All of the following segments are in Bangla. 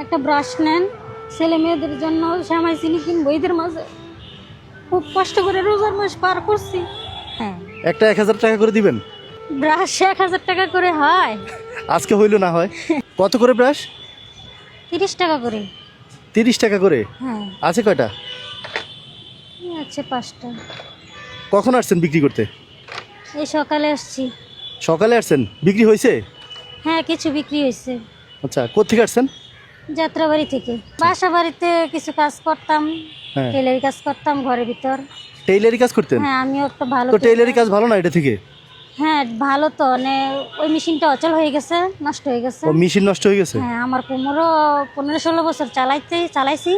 একটা ব্রাশ নেন, ছেলে মেয়েদের জন্য শ্যামাই চিনি কিনবো ঈদের মাঝে। খুব কষ্ট করে রোজার মাস পার করছি। হ্যাঁ, একটা 1000 টাকা করে দিবেন। ব্রাশ 1000 টাকা করে হয়। আজকে হইলো না হয় কত করে ব্রাশ? 30 টাকা করে। 30 টাকা করে। হ্যাঁ, আছে কয়টা? আচ্ছা 5টা। কখন আসছেন বিক্রি করতে? এই সকালে আসছি। সকালে আসছেন, বিক্রি হয়েছে? হ্যাঁ, কিছু বিক্রি হয়েছে। আচ্ছা, কোত্থেকে আসছেন? যাত্রাবাড়ি থেকে। বাসা বাড়িতে কিছু কাজ করতাম, হ্যাঁ, টেলারি কাজ করতাম ঘরের ভিতর। টেইলারি কাজ করতেন? হ্যাঁ, আমিও একটা ভালো তো টেইলারি কাজ ভালো না এটা থেকে? হ্যাঁ ভালো তো, মানে ওই মেশিনটা অচল হয়ে গেছে, নষ্ট হয়ে গেছে। ও মেশিন নষ্ট হয়ে গেছে? হ্যাঁ, আমার 15-16 বছর চালাইছি।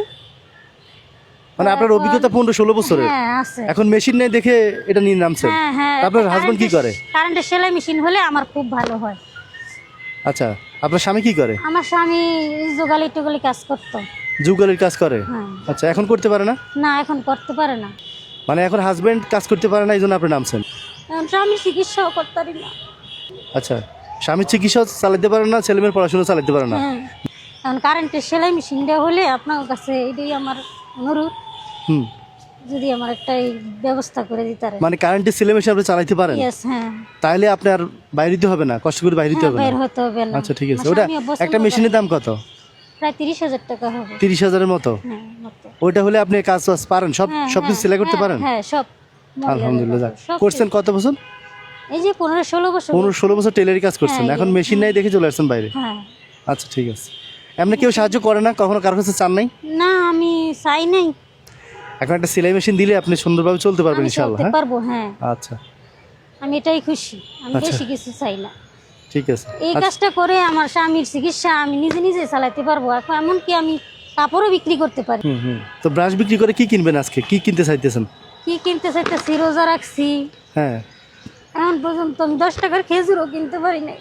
মানে আপনার অভিজ্ঞতা 15-16 বছরের? হ্যাঁ আছে। এখন মেশিন নেই দেখে এটা নিয়ে নামছেন? হ্যাঁ হ্যাঁ। আপনার হাজবেন্ড কি করে? কারেন্টের সেলাই মেশিন হলে আমার খুব ভালো হয়। আচ্ছা, আপনার স্বামী কি করে? আমার স্বামী জোগালি টোগালি কাজ করতো। যুগালির কাজ করে? হ্যাঁ। আচ্ছা, এখন করতে পারে না? না, এখন করতে পারে না। মানে এখন হাজবেন্ড কাজ করতে পারে না, এই জন্য আপনি নামছেন? এখন স্বামী চিকিৎসাও করতে পারি না। আচ্ছা, স্বামীর চিকিৎসা চালাতে পারে না, ছেলেমেয়ের পড়াশোনা চালাতে পারে না? হ্যাঁ, এখন কারেন্টের সেলাই মেশিনটা হলে আপনার কাছে এটাই আমার অনুরোধ, হুম, যদি আমার একটা এই ব্যবস্থা করে দিতে পারে। মানে কারেন্টের সেলে মেশিন আপনি চালাতে পারেন? ইয়েস, হ্যাঁ। তাহলে আপনি আর বাইরে দিতে হবে না, কষ্ট করে বাইরে দিতে হ্যাঁ, হবে বের না? হতে হবে না। আচ্ছা, ঠিক আছে। আমার ওটা স্বামীও পছন্দ একটা করে। মেশিনের দাম কত? প্রায় 30,000 টাকা হবে। 30,000-এর মতো? হ্যাঁ, মতো। ওইটা হলে আপনি কাজ বাজ পারেন, হ্যাঁ, সবকিছু সেলাই করতে পারেন? হ্যাঁ সব। আলহামদুলিল্লাহ। যাক, সব করছেন কত বছর? এই যে 15-16 বছর। 15-16 বছর টেলারি কাজ করছেন, হ্যাঁ, এখন মেশিন নাই দেখে চলে আসছেন বাইরে? হ্যাঁ। আচ্ছা, ঠিক আছে। এমনি কেউ সাহায্য করে না, কখনো কারোর কাছে চান নাই? না, আমি চাই নাই। এখন একটা সেলাই মেশিন দিলে আপনি সুন্দরভাবে চলতে পারবেন আমি ইনশাআল্লাহ। চলতে হ্যাঁ, পারবো, হ্যাঁ। আচ্ছা, আমি এটাই খুশি, আমি আচ্ছা। বেশি কিছু চাই না। ঠিক আছে। এই কাজটা করে আমার স্বামীর চিকিৎসা আমি নিজে নিজে চালাতে পারবো। এখন এমনকি আমি কাপড়ও বিক্রি করতে পারি। হুম হুম। তো ব্রাশ বিক্রি করে কি কিনবেন আজকে, কি কিনতে চাইতেছেন? কি কিনতে চাইতেছি, রোজা রাখছি, হ্যাঁ, এখন পর্যন্ত আমি 10 টাকার খেজুরও কিনতে পারি নাই।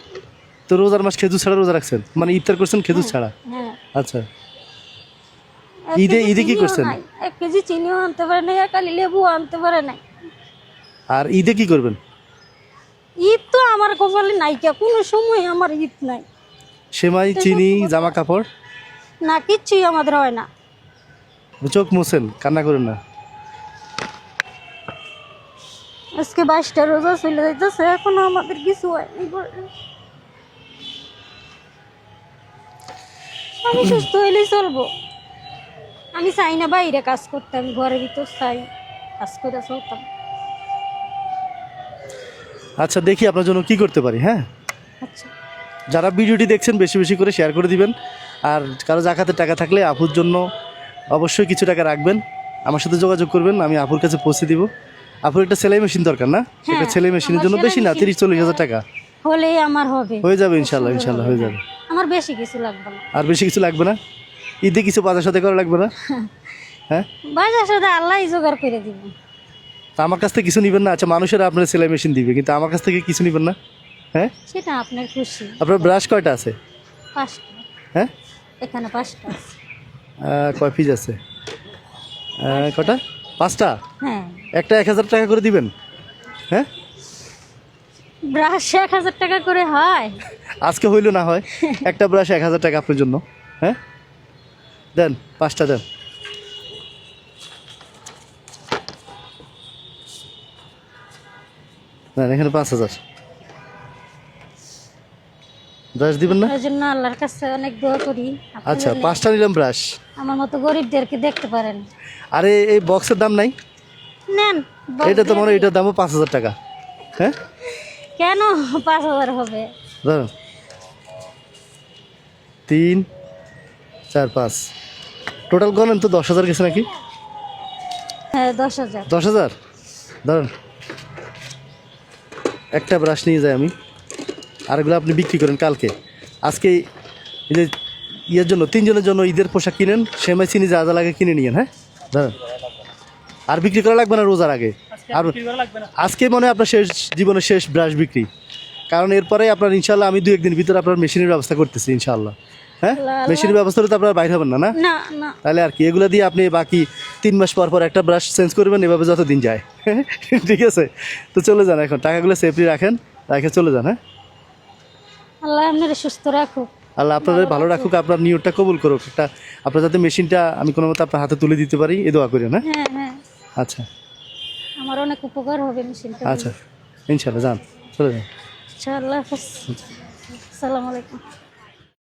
তো রোজার মাস খেজুর ছাড়া রোজা রাখছেন, মানে ইফতার করছেন খেজুর ছাড়া? হ্যাঁ। আচ্ছা, এক ঈদে কেজি ঈদে কি চিনিও করছেন? নাই, 1 কেজি চিনিও আনতে পারে নাই, একালি লেবু আনতে পারে নাই। আর ঈদে কি করবেন? ঈদ তো আমার কপালে নাইকা, কোনো সময় আমার ঈদ নাই। সেমাই, চিনি, জামা কাপড়? না, কিচ্ছুই আমাদের হয় না। চোখ মুছেন, কান্না করেন না। আজকে 22টা রোজা চলে যাইতেছে, এখনো আমাদের কিছু হয়নি। আমি সুস্থ হইলেই চলবো। আমি চাই না বাইরে কাজ করতে, আমি ঘরের ভিতর চাই কাজ করে চলতাম। আচ্ছা, দেখি আপনার জন্য কি করতে পারি। হ্যাঁ, আচ্ছা, যারা ভিডিওটি দেখছেন বেশি বেশি করে শেয়ার করে দিবেন। আর কারো জাকাতের টাকা থাকলে আপুর জন্য অবশ্যই কিছু টাকা রাখবেন, আমার সাথে যোগাযোগ করবেন, আমি আপুর কাছে পৌঁছে দিব। আপুর একটা সেলাই মেশিন দরকার না? হ্যাঁ, একটা সেলাই মেশিনের আমার জন্য সেলাই বেশি না, মেশিন 30-40 হাজার টাকা হলেই আমার হবে। হয়ে যাবে ইনশাল্লাহ, ইনশাল্লাহ হয়ে যাবে। আমার বেশি কিছু লাগবে না। আর বেশি কিছু লাগবে না? ঈদে কিছু বাজার সাথে করা লাগবে না? হ্যাঁ, বাজার সাথে আল্লাহই জোগাড় করে দিব। তা আমার কাছ থেকে কিছু নেবেন না? আচ্ছা, মানুষেরা আপনার সেলাই মেশিন দিবে, কিন্তু আমার কাছ থেকে কিছু নেবেন না? হ্যাঁ, সেটা আপনার খুশি। আপনার ব্রাশ কয়টা আছে? 5টা। হ্যাঁ, এখানে 5টা আছে। কয় পিস আছে? কটা? 5টা? হ্যাঁ, একটা 1000 টাকা করে দিবেন? হ্যাঁ, ব্রাশ 1000 টাকা করে হয়। আজকে হইলো না হয় একটা ব্রাশ 1000 টাকা আপনার জন্য। হ্যাঁ, দেন 5টা দেন। না, এখানে 5000 ব্রাশ দিবেন না? ওই জন্য আল্লাহর কাছে অনেক দোয়া করি। আপনি আচ্ছা, যেন 5টা নিলাম ব্রাশ। আমার মতো গরিবদেরকে দেখতে পারেন। আরে এই বক্সের দাম নাই? নেন। এটা তো মনে হয় এটার দামও 5000 টাকা। হ্যাঁ, কেন 5,000 হবে? ধরুন 3, 4, 5 টোটাল গণেন তো 10,000 গেছে নাকি? হ্যাঁ, 10,000। 10,000 ধরুন। একটা ব্রাশ নিয়ে যাই আমি, আরগুলো আপনি বিক্রি করেন কালকে। আজকে এই যে ইয়ের জন্য 3 জনের জন্য ঈদের পোশাক কিনেন, সেমাই চিনি যা যা লাগে কিনে নিয়েন। হ্যাঁ, ধরেন। আর বিক্রি করা লাগবে না রোজার আগে। আর আজকে মনে হয় আপনার শেষ, জীবনের শেষ ব্রাশ বিক্রি, কারণ এরপরে আপনার ইনশাল্লাহ আমি 2-1 দিন ভিতরে আপনার মেশিনের ব্যবস্থা করতেছি ইনশাল্লাহ। হ্যাঁ, মেশিনের ব্যবস্থা হলে তো আপনারা বাইরে হবেন না, না? না না, তাহলে আর কি, এগুলো দিয়ে আপনি বাকি 3 মাস পর পর একটা ব্রাশ চেঞ্জ করবেন, এভাবে যত দিন যায়। ঠিক আছে, তো চলে যান, এখন টাকাগুলো সেফলি রাখেন, রেখে চলে যান। হ্যাঁ, আল্লাহ আপনারা সুস্থ রাখুক। আল্লাহ আপনাদের ভালো রাখুক, আপনার নিয়তটা কবুল করুক, একটা আপনার যাতে মেশিনটা আমি কোনো মতো আপনার হাতে তুলে দিতে পারি, এই দোয়া করেন। হ্যাঁ, হ্যাঁ হ্যাঁ, আচ্ছা আমার অনেক উপকার হবে মেশিনটা। আচ্ছা, ইনশাল্লাহ যান, চলে যান। আচ্ছা, আল্লাহ হাফেজ। আসসালামু আলাইকুম।